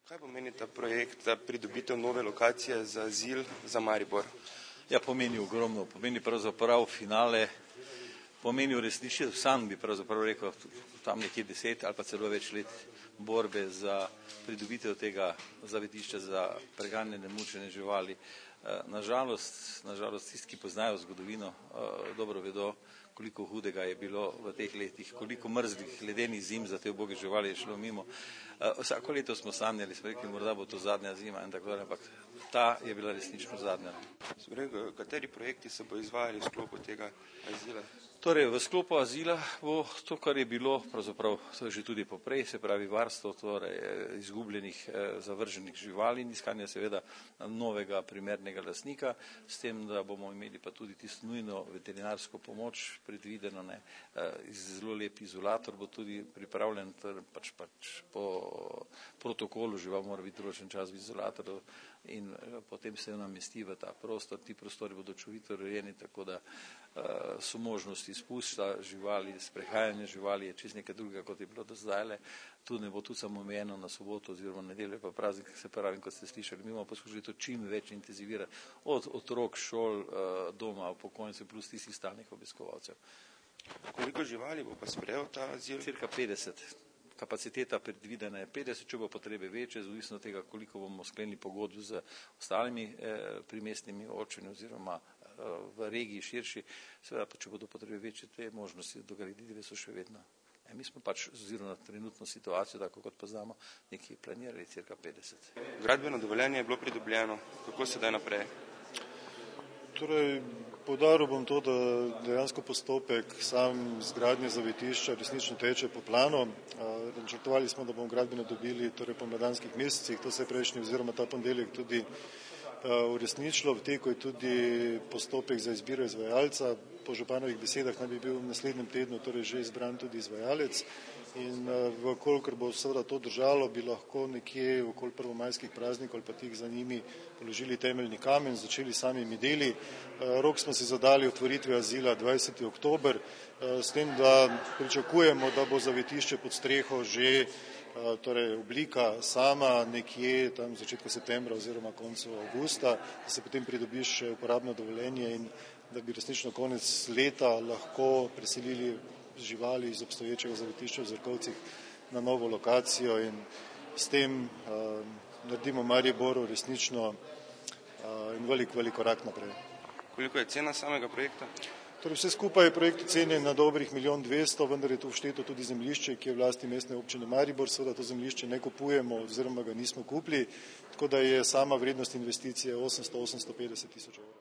Kaj pomeni ta projekt, ta pridobitev nove lokacije za azil za Maribor? Ja, pomeni ogromno, pomeni pravzaprav finale, pomeni uresničitev, sam bi pravzaprav rekel, tam nekje 10 ali pa celo več let borbe za pridobitev tega zavetišča za preganjanje mučene živali. Nažalost, tisti, ki poznajo zgodovino, dobro vedo, koliko hudega je bilo v teh letih, koliko mrzlih ledenih zim za te uboge živali je šlo mimo. Vsako leto smo sanjali, smo rekli, morda bo to zadnja zima in tako dalje, ampak ta je bila resnično zadnja. Kateri projekti se bo izvajali v sklopu tega azila? Torej, v sklopu azila bo to, kar je bilo, pravzaprav že tudi poprej, se pravi varstvo izgubljenih, zavrženih živali in iskanje seveda novega primernega lastnika, s tem, da bomo imeli pa tudi tisto nujno veterinarsko pomoč predvideno, zelo lep izolator bo tudi pripravljen, pač po protokolu žival mora biti določen čas v izolatorju in potem se namesti v ta prostor. Ti prostori bodo čudovito urejeni, tako da so možnosti izpusta živali, sprehajanja živali je čisto nekaj drugega, kot je bilo do zdajle. Tu ne bo tudi samo omejeno na soboto oziroma nedeljo pa praznik, se pravi, kot ste slišali, mi bomo poskušali to čim več intenzivirati, od otrok, šol, doma, upokojencev plus tistih stalnih obiskovalcev. Koliko živali bo pa sprejel ta azil? Cirka 50. Kapaciteta predvidena je 50, če bo potrebe večje, odvisno od tega, koliko bomo sklenili pogodbo z ostalimi primestnimi občinami oziroma v regiji širši, seveda pa če bodo potrebe večje, te možnosti dograditve so še vedno. Mi smo pač oziroma na trenutno situacijo, tako kot poznamo, nekje planirali cirka 50. Gradbeno dovoljenje je bilo pridobljeno, kako se da naprej? Torej, poudaril bom to, da dejansko postopek sam izgradnje zavetišča resnično teče po planu. Načrtovali smo, da bomo gradbeno dobili torej po pomladanskih mesecih, to se je prejšnji oziroma ta ponedeljek tudi uresničilo. V teku je tudi postopek za izbiro izvajalca. Po županovih besedah naj bi bil v naslednjem tednu torej že izbran tudi izvajalec. In kolikor bo seveda to držalo, bi lahko nekje okoli prvomajskih praznikov ali pa tih za njimi položili temeljni kamen, začeli samimi deli. Rok smo si zadali otvoritve azila 20. oktober, s tem, da pričakujemo, da bo zavetišče pod streho že torej oblika sama nekje tam v začetku septembra oziroma koncu avgusta, da se potem pridobiš še uporabno dovoljenje in da bi resnično konec leta lahko preselili živali iz obstoječega zavetišča v Zrkovcih na novo lokacijo in s tem naredimo Mariboru resnično in velik korak naprej. Koliko je cena samega projekta? Torej vse skupaj je projekt ocenjen na dobrih 1 200 000, vendar je tu všteto tudi zemljišče, ki je v lasti mestne občine Maribor. Seveda to zemljišče ne kupujemo oziroma ga nismo kupili, tako da je sama vrednost investicije 800-850 000 evrov.